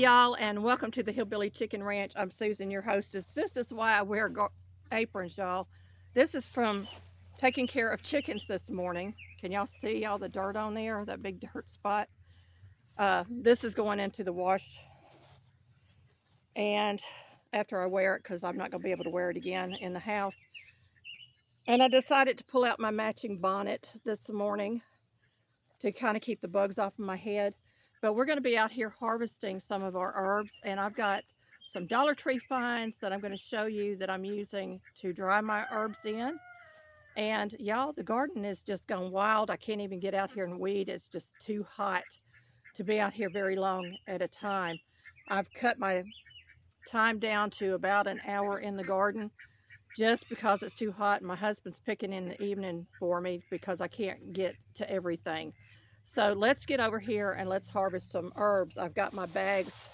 y'all, and welcome to the Hillbilly Chicken Ranch. I'm Susan, your hostess. This is why I wear aprons, y'all. This is from taking care of chickens this morning. Can y'all see all the dirt on there, that big dirt spot? This is going into the wash, and after I wear it, because I'm not going to be able to wear it again in the house. And I decided to pull out my matching bonnet this morning to kind of keep the bugs off of my head. But we're going to be out here harvesting some of our herbs, and I've got some Dollar Tree finds that I'm going to show you that I'm using to dry my herbs in. And y'all, the garden is just gone wild. I can't even get out here and weed. It's just too hot to be out here very long at a time. I've cut my time down to about an hour in the garden just because it's too hot. My husband's picking in the evening for me because I can't get to everything. So let's get over here and let's harvest some herbs. I've got my bags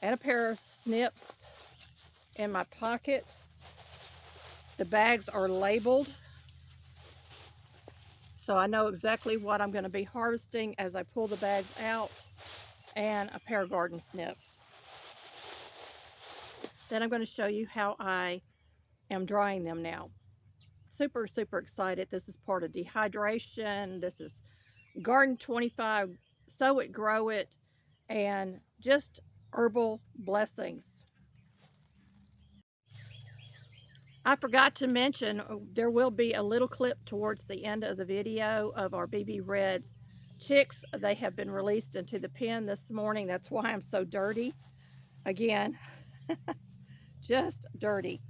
and a pair of snips in my pocket. The bags are labeled, so I know exactly what I'm going to be harvesting as I pull the bags out, and a pair of garden snips. Then I'm going to show you how I am drying them now. Super excited. This is part of dehydration. This is Garden 25, sow it, grow it, and just herbal blessings. I forgot to mention, there will be a little clip towards the end of the video of our BB Reds chicks. They have been released into the pen this morning. That's why I'm so dirty. Again, just dirty.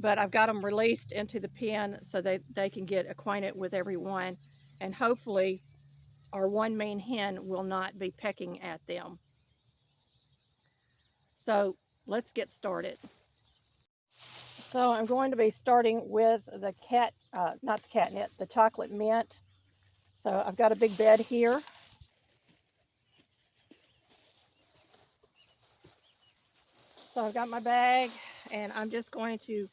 But I've got them released into the pen so they can get acquainted with everyone, and hopefully our one mean hen will not be pecking at them. So let's get started. So I'm going to be starting with the not the catnip, the chocolate mint. So I've got a big bed here. So I've got my bag, and I'm just going to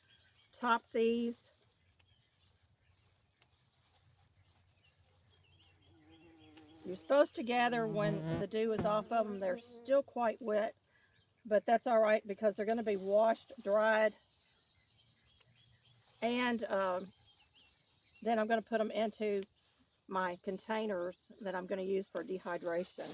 top these. You're supposed to gather when the dew is off of them. They're still quite wet, but that's all right because they're going to be washed, dried, and then I'm going to put them into my containers that I'm going to use for dehydration.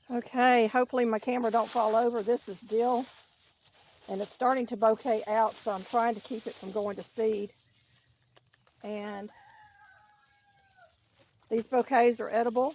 Okay, hopefully my camera don't fall over. This is dill, and it's starting to bouquet out, so I'm trying to keep it from going to seed. And these bouquets are edible.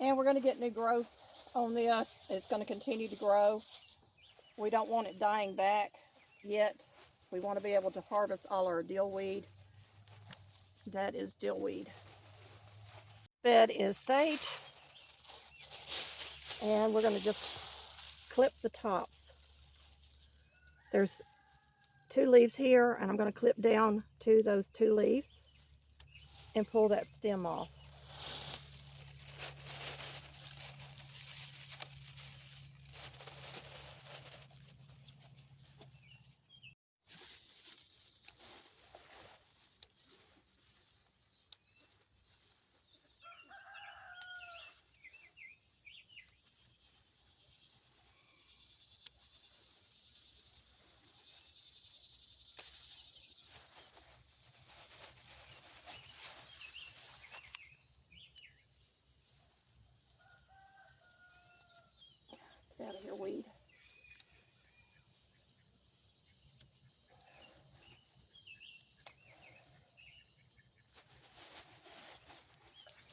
And we're going to get new growth on this. It's going to continue to grow. We don't want it dying back yet. We want to be able to harvest all our dill weed. That is dill weed. Bed is sage, and we're going to just clip the tops. There's 2 leaves here, and I'm going to clip down to those 2 leaves and pull that stem off. Get out of here, weed.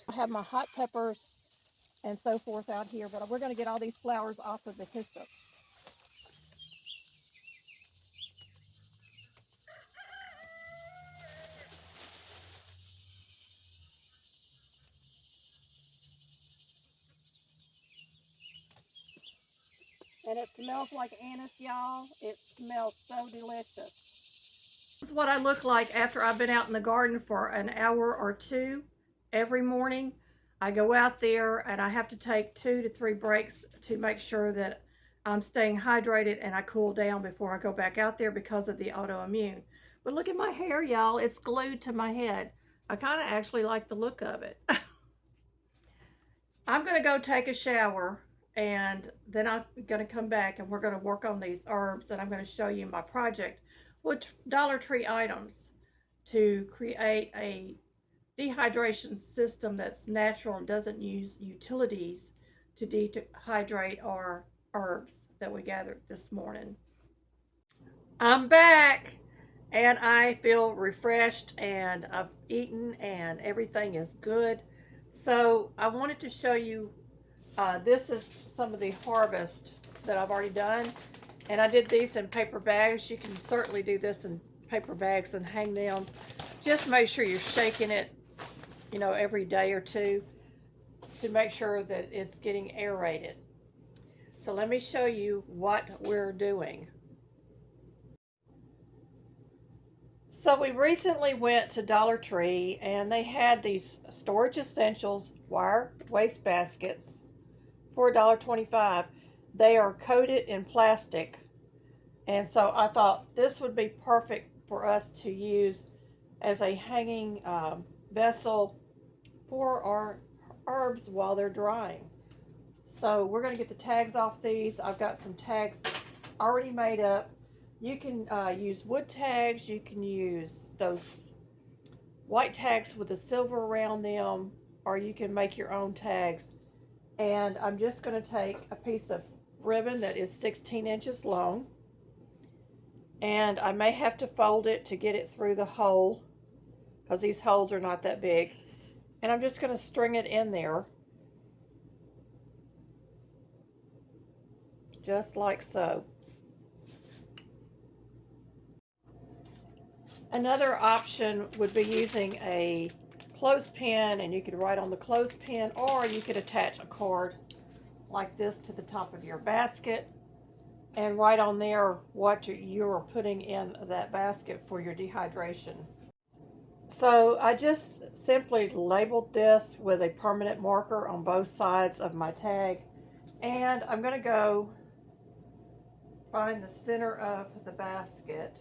I have my hot peppers and so forth out here, but we're going to get all these flowers off of the hyssop. And it smells like anise, y'all. It smells so delicious. This is what I look like after I've been out in the garden for an hour or 2 every morning. I go out there and I have to take 2 to 3 breaks to make sure that I'm staying hydrated and I cool down before I go back out there because of the autoimmune. But look at my hair, y'all. It's glued to my head. I kind of actually like the look of it. I'm going to go take a shower, and then I'm going to come back and we're going to work on these herbs, and I'm going to show you my project with Dollar Tree items to create a dehydration system that's natural and doesn't use utilities to dehydrate our herbs that we gathered this morning. I'm back and I feel refreshed and I've eaten and everything is good. So I wanted to show you, this is some of the harvest that I've already done. And I did these in paper bags. You can certainly do this in paper bags and hang them. Just make sure you're shaking it, you know, every day or 2 to make sure that it's getting aerated. So let me show you what we're doing. So we recently went to Dollar Tree and they had these storage essentials wire waste baskets for $1.25. They are coated in plastic, and so I thought this would be perfect for us to use as a hanging vessel for our herbs while they're drying. So we're going to get the tags off these. I've got some tags already made up. You can use wood tags. You can use those white tags with the silver around them, or you can make your own tags. And I'm just going to take a piece of ribbon that is 16 inches long, and I may have to fold it to get it through the hole because these holes are not that big. And I'm just going to string it in there just like so. Another option would be using a clothespin, and you could write on the clothespin, or you could attach a card like this to the top of your basket and write on there what you're putting in that basket for your dehydration. So I just simply labeled this with a permanent marker on both sides of my tag, and I'm going to go find the center of the basket.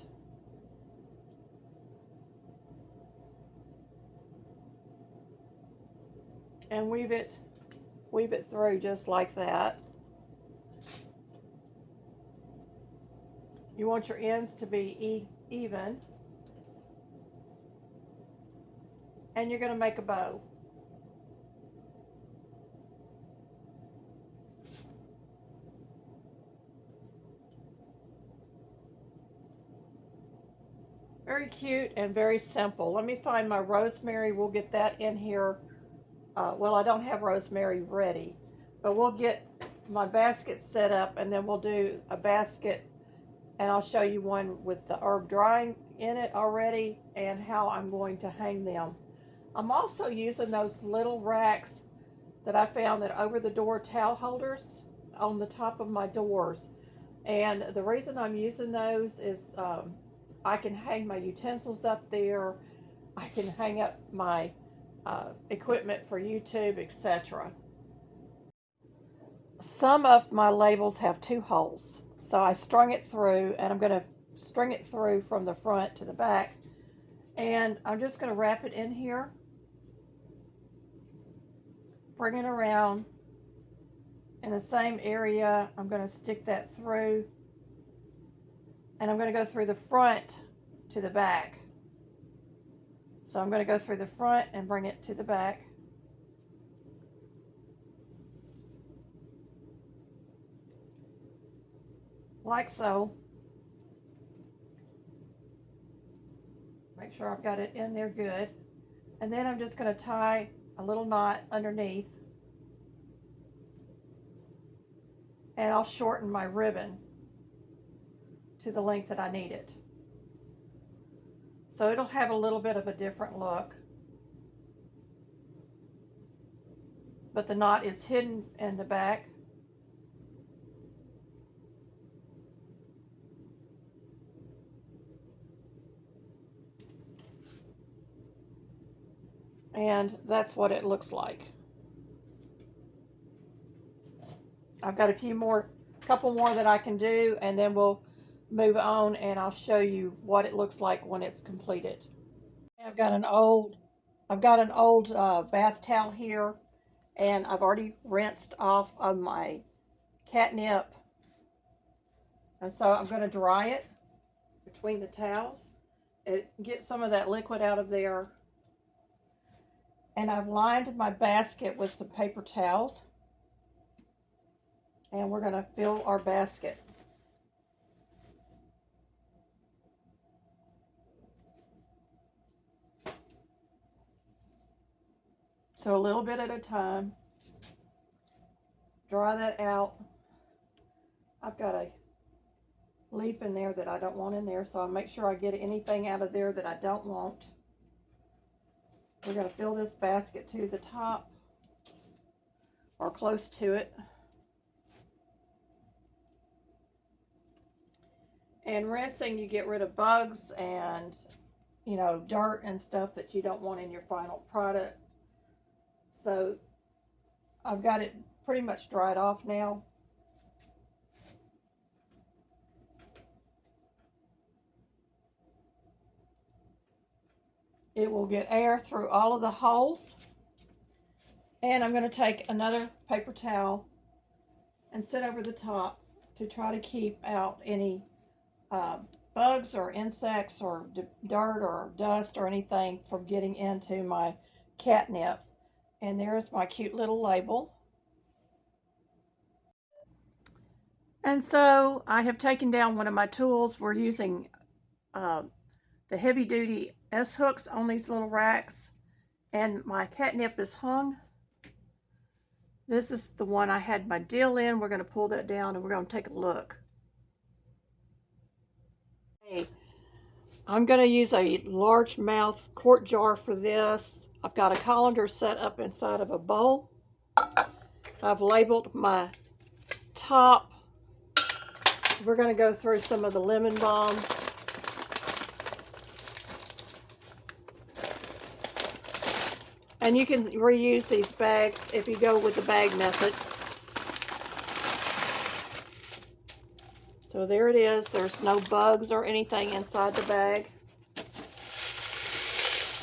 And weave it through just like that. You want your ends to be even. And you're going to make a bow. Very cute and very simple. Let me find my rosemary. We'll get that in here. Well, I don't have rosemary ready, but we'll get my basket set up, and then we'll do a basket and I'll show you one with the herb drying in it already and how I'm going to hang them. I'm also using those little racks that I found that over the door towel holders on the top of my doors. And the reason I'm using those is I can hang my utensils up there. I can hang up my equipment for YouTube, etc. Some of my labels have 2 holes. So I strung it through, and I'm going to string it through from the front to the back. And I'm just going to wrap it in here, bring it around in the same area. I'm going to stick that through, and I'm going to go through the front to the back. So I'm going to go through the front and bring it to the back. Like so. Make sure I've got it in there good. And then I'm just going to tie a little knot underneath. And I'll shorten my ribbon to the length that I need it. So it'll have a little bit of a different look. But the knot is hidden in the back. And that's what it looks like. I've got a couple more that I can do, and then we'll move on and I'll show you what it looks like when it's completed. I've got an old bath towel here, and I've already rinsed off of my catnip. And so I'm going to dry it between the towels. Get some of that liquid out of there. And I've lined my basket with some paper towels. And we're going to fill our basket. So a little bit at a time. Dry that out. I've got a leaf in there that I don't want in there, so I'll make sure I get anything out of there that I don't want. We're going to fill this basket to the top or close to it. And rinsing, you get rid of bugs and, dirt and stuff that you don't want in your final product. So I've got it pretty much dried off now. It will get air through all of the holes. And I'm going to take another paper towel and sit over the top to try to keep out any bugs or insects or dirt or dust or anything from getting into my catnip. And there's my cute little label. And so I have taken down one of my tools. We're using the heavy duty S-hooks on these little racks, and my catnip is hung. This is the one I had my dill in. We're going to pull that down and we're going to take a look. Okay. I'm going to use a largemouth quart jar for this. I've got a colander set up inside of a bowl. I've labeled my top. We're going to go through some of the lemon balm. And you can reuse these bags if you go with the bag method. So there it is. There's no bugs or anything inside the bag.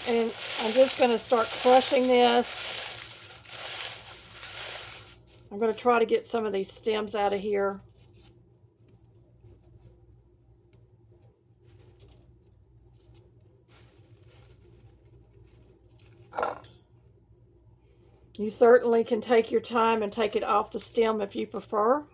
And I'm just going to start crushing this. I'm going to try to get some of these stems out of here. You certainly can take your time and take it off the stem if you prefer.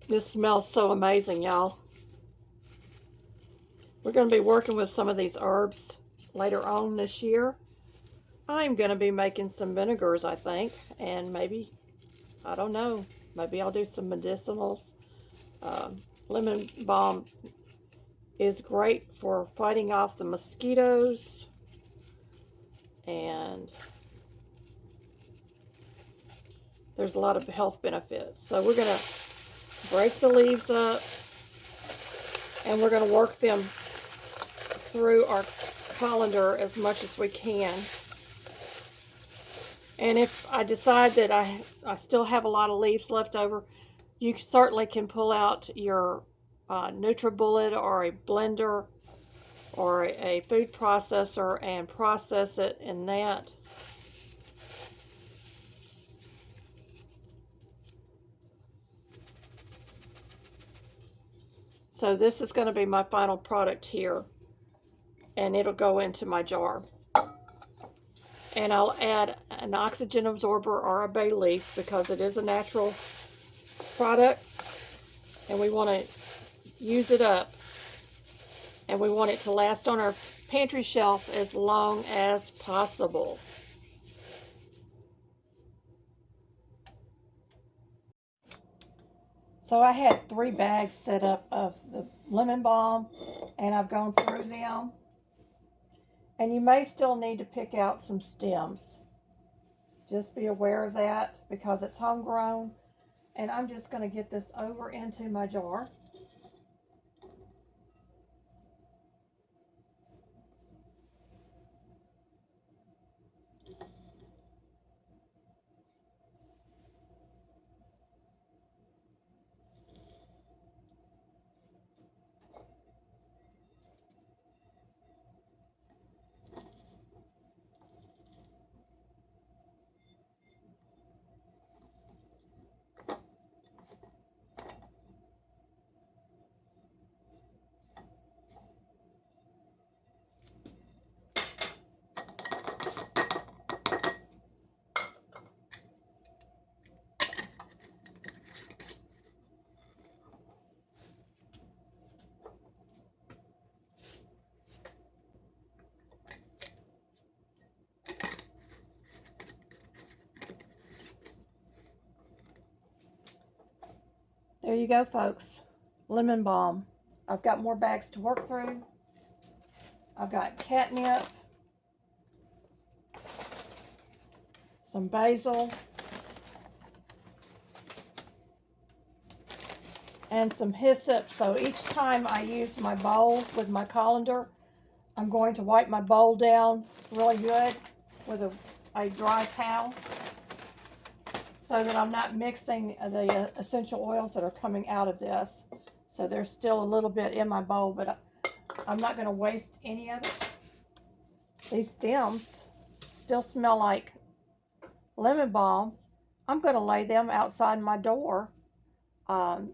This smells so amazing, y'all. We're going to be working with some of these herbs later on this year. I'm going to be making some vinegars, I think, and maybe, I don't know, maybe I'll do some medicinals. Lemon balm is great for fighting off the mosquitoes, and there's a lot of health benefits. So we're going to break the leaves up, and we're going to work them through our colander as much as we can. And if I decide that I still have a lot of leaves left over, you certainly can pull out your NutriBullet or a blender or a food processor and process it in that. So this is going to be my final product here, and it'll go into my jar. And I'll add an oxygen absorber or a bay leaf because it is a natural product, and we want to use it up, and we want it to last on our pantry shelf as long as possible. So I had 3 bags set up of the lemon balm, and I've gone through them. And you may still need to pick out some stems. Just be aware of that because it's homegrown. And I'm just going to get this over into my jar. There you go, folks. Lemon balm. I've got more bags to work through. I've got catnip, some basil, and some hyssop. So each time I use my bowl with my colander, I'm going to wipe my bowl down really good with a dry towel so that I'm not mixing the essential oils that are coming out of this. So there's still a little bit in my bowl, but I'm not going to waste any of it. These stems still smell like lemon balm. I'm going to lay them outside my door.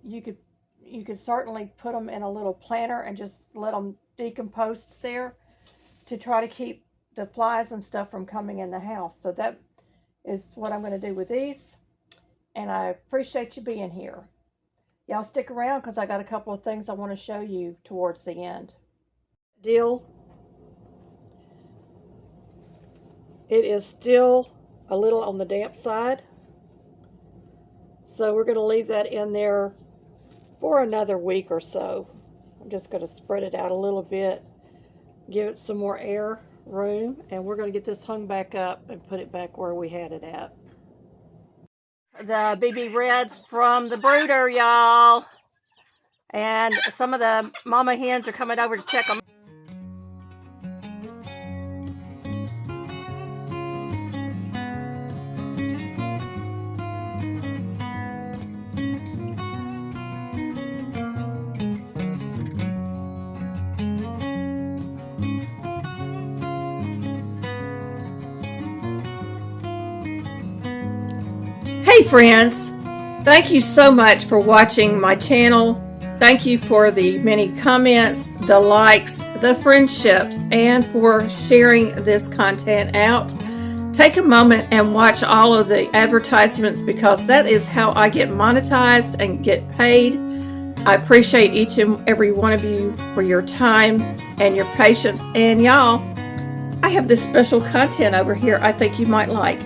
You could certainly put them in a little planter and just let them decompose there to try to keep the flies and stuff from coming in the house. So that is what I'm going to do with these. And I appreciate you being here. Y'all stick around because I got a couple of things I want to show you towards the end. Dill. It is still a little on the damp side. So we're going to leave that in there for another week or so. I'm just going to spread it out a little bit, give it some more air room, and we're going to get this hung back up and put it back where we had it at. The BB Reds from the brooder, y'all. And some of the mama hens are coming over to check them. Hey friends, thank you so much for watching my channel. Thank you for the many comments, the likes, the friendships, and for sharing this content out. Take a moment and watch all of the advertisements because that is how I get monetized and get paid I appreciate each and every one of you for your time and your patience. And y'all, I have this special content over here I think you might like.